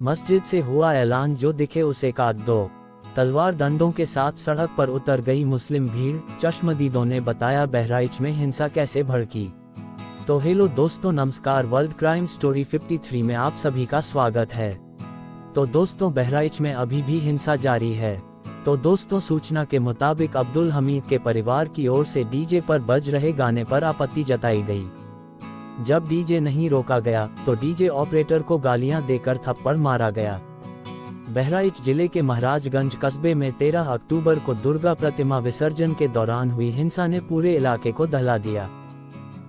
मस्जिद से हुआ ऐलान, जो दिखे उसे काट दो। तलवार डंडों के साथ सड़क पर उतर गई मुस्लिम भीड़। चश्मदीदों ने बताया बहराइच में हिंसा कैसे भड़की। तो हेलो दोस्तों, नमस्कार। वर्ल्ड क्राइम स्टोरी 53 में आप सभी का स्वागत है। तो दोस्तों, बहराइच में अभी भी हिंसा जारी है। तो दोस्तों, सूचना के मुताबिक अब्दुल हमीद के परिवार की ओर से डीजे पर बज रहे गाने पर आपत्ति जताई गई। जब डीजे नहीं रोका गया तो डीजे ऑपरेटर को गालियां देकर थप्पड़ मारा गया। बहराइच जिले के महाराजगंज कस्बे में 13 अक्टूबर को दुर्गा प्रतिमा विसर्जन के दौरान हुई हिंसा ने पूरे इलाके को दहला दिया।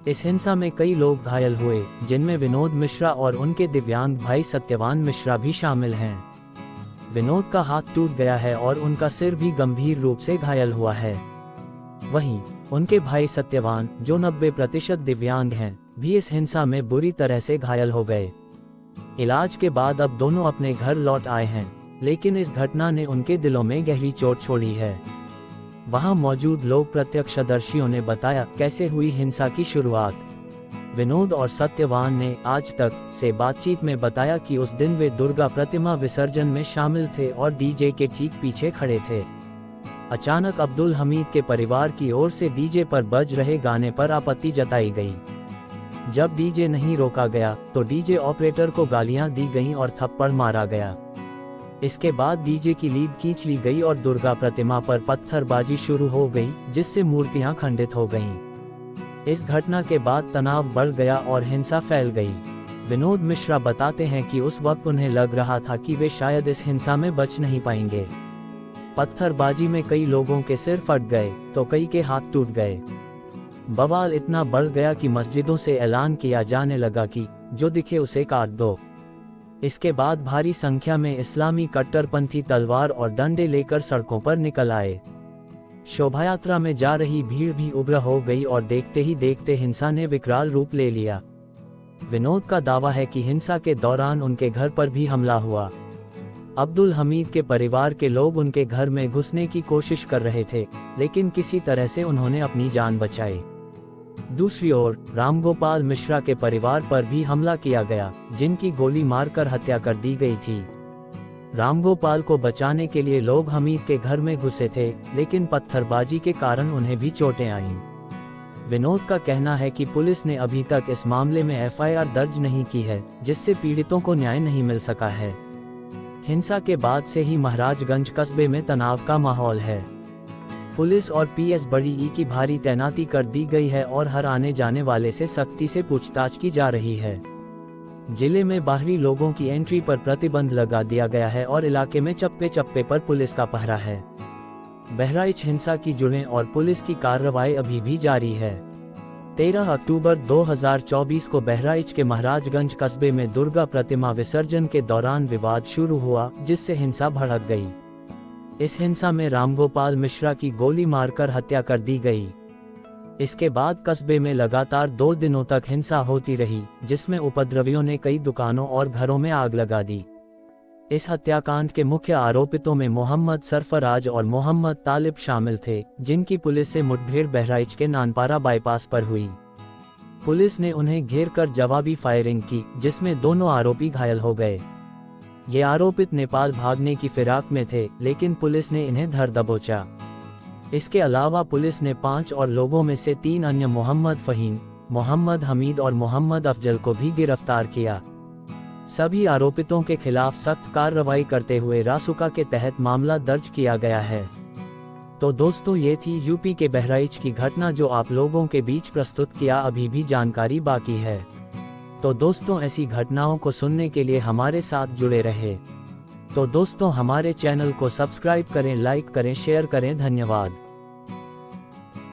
इस हिंसा में कई लोग घायल हुए, जिनमें विनोद मिश्रा और उनके दिव्यांग भाई सत्यवान मिश्रा भी शामिल हैं। विनोद का हाथ टूट गया है और उनका सिर भी गंभीर रूप से घायल हुआ है। वहीं उनके भाई सत्यवान, जो 90% दिव्यांग हैं, भी इस हिंसा में बुरी तरह से घायल हो गए। इलाज के बाद अब दोनों अपने घर लौट आए हैं, लेकिन इस घटना ने उनके दिलों में गहरी चोट छोड़ी है। वहां मौजूद लोग प्रत्यक्षदर्शियों ने बताया कैसे हुई हिंसा की शुरुआत। विनोद और सत्यवान ने आज तक से बातचीत में बताया कि उस दिन वे दुर्गा प्रतिमा विसर्जन में शामिल थे और डीजे के ठीक पीछे खड़े थे। अचानक अब्दुल हमीद के परिवार की ओर से डीजे पर बज रहे गाने पर आपत्ति जताई गई। जब डीजे नहीं रोका गया तो डीजे ऑपरेटर को गालियां दी गईं और थप्पड़ मारा गया। इसके बाद डीजे की लीड खींच ली गई और दुर्गा प्रतिमा पर पत्थरबाजी शुरू हो गई, जिससे मूर्तियां खंडित हो गईं। इस घटना के बाद तनाव बढ़ गया और हिंसा फैल गई। विनोद मिश्रा बताते हैं कि उस वक्त उन्हें लग रहा था कि वे शायद इस हिंसा में बच नहीं पाएंगे। पत्थरबाजी में कई लोगों के सिर फट गए तो कई के हाथ टूट गए। बवाल इतना बढ़ गया कि मस्जिदों से ऐलान किया जाने लगा कि जो दिखे उसे काट दो। इसके बाद भारी संख्या में इस्लामी कट्टरपंथी तलवार और डंडे लेकर सड़कों पर निकल आए। शोभायात्रा में जा रही भीड़ भी उग्र हो गई और देखते ही देखते हिंसा ने विकराल रूप ले लिया। विनोद का दावा है कि हिंसा के दौरान उनके घर पर भी हमला हुआ। अब्दुल हमीद के परिवार के लोग उनके घर में घुसने की कोशिश कर रहे थे, लेकिन किसी तरह से उन्होंने अपनी जान बचाई। दूसरी ओर रामगोपाल मिश्रा के परिवार पर भी हमला किया गया, जिनकी गोली मारकर हत्या कर दी गई थी। रामगोपाल को बचाने के लिए लोग हमीद के घर में घुसे थे, लेकिन पत्थरबाजी के कारण उन्हें भी चोटें आईं। विनोद का कहना है कि पुलिस ने अभी तक इस मामले में एफआईआर दर्ज नहीं की है, जिससे पीड़ितों को न्याय नहीं मिल सका है। हिंसा के बाद से ही महाराजगंज कस्बे में तनाव का माहौल है। पुलिस और पीएस बड़ी ई की भारी तैनाती कर दी गई है और हर आने जाने वाले से सख्ती से पूछताछ की जा रही है। जिले में बाहरी लोगों की एंट्री पर प्रतिबंध लगा दिया गया है और इलाके में चप्पे चप्पे पर पुलिस का पहरा है। बहराइच हिंसा की जुड़ें और पुलिस की कार्रवाई अभी भी जारी है। 13 अक्टूबर 2024 को बहराइच के महाराजगंज कस्बे में दुर्गा प्रतिमा विसर्जन के दौरान विवाद शुरू हुआ, जिससे हिंसा भड़क गई। इस हिंसा में रामगोपाल मिश्रा की गोली मारकर हत्या कर दी गई। इसके बाद कस्बे में लगातार 2 दिनों तक हिंसा होती रही, जिसमें उपद्रवियों ने कई दुकानों और घरों में आग लगा दी। इस हत्याकांड के मुख्य आरोपितों में मोहम्मद सरफराज और मोहम्मद तालिब शामिल थे, जिनकी पुलिस से मुठभेड़ बहराइच के नानपारा बाईपास पर हुई। पुलिस ने उन्हें घेर कर जवाबी फायरिंग की, जिसमें दोनों आरोपी घायल हो गए। ये आरोपित नेपाल भागने की फिराक में थे, लेकिन पुलिस ने इन्हें धर दबोचा। इसके अलावा पुलिस ने 5 और लोगों में से 3 अन्य मोहम्मद फहीम, मोहम्मद हमीद और मोहम्मद अफजल को भी गिरफ्तार किया। सभी आरोपितों के खिलाफ सख्त कार्रवाई करते हुए रासुका के तहत मामला दर्ज किया गया है। तो दोस्तों, ये थी यूपी के बहराइच की घटना जो आप लोगों के बीच प्रस्तुत किया। अभी भी जानकारी बाकी है। तो दोस्तों, ऐसी घटनाओं को सुनने के लिए हमारे साथ जुड़े रहे। तो दोस्तों, हमारे चैनल को सब्सक्राइब करें, लाइक करें, शेयर करें। धन्यवाद।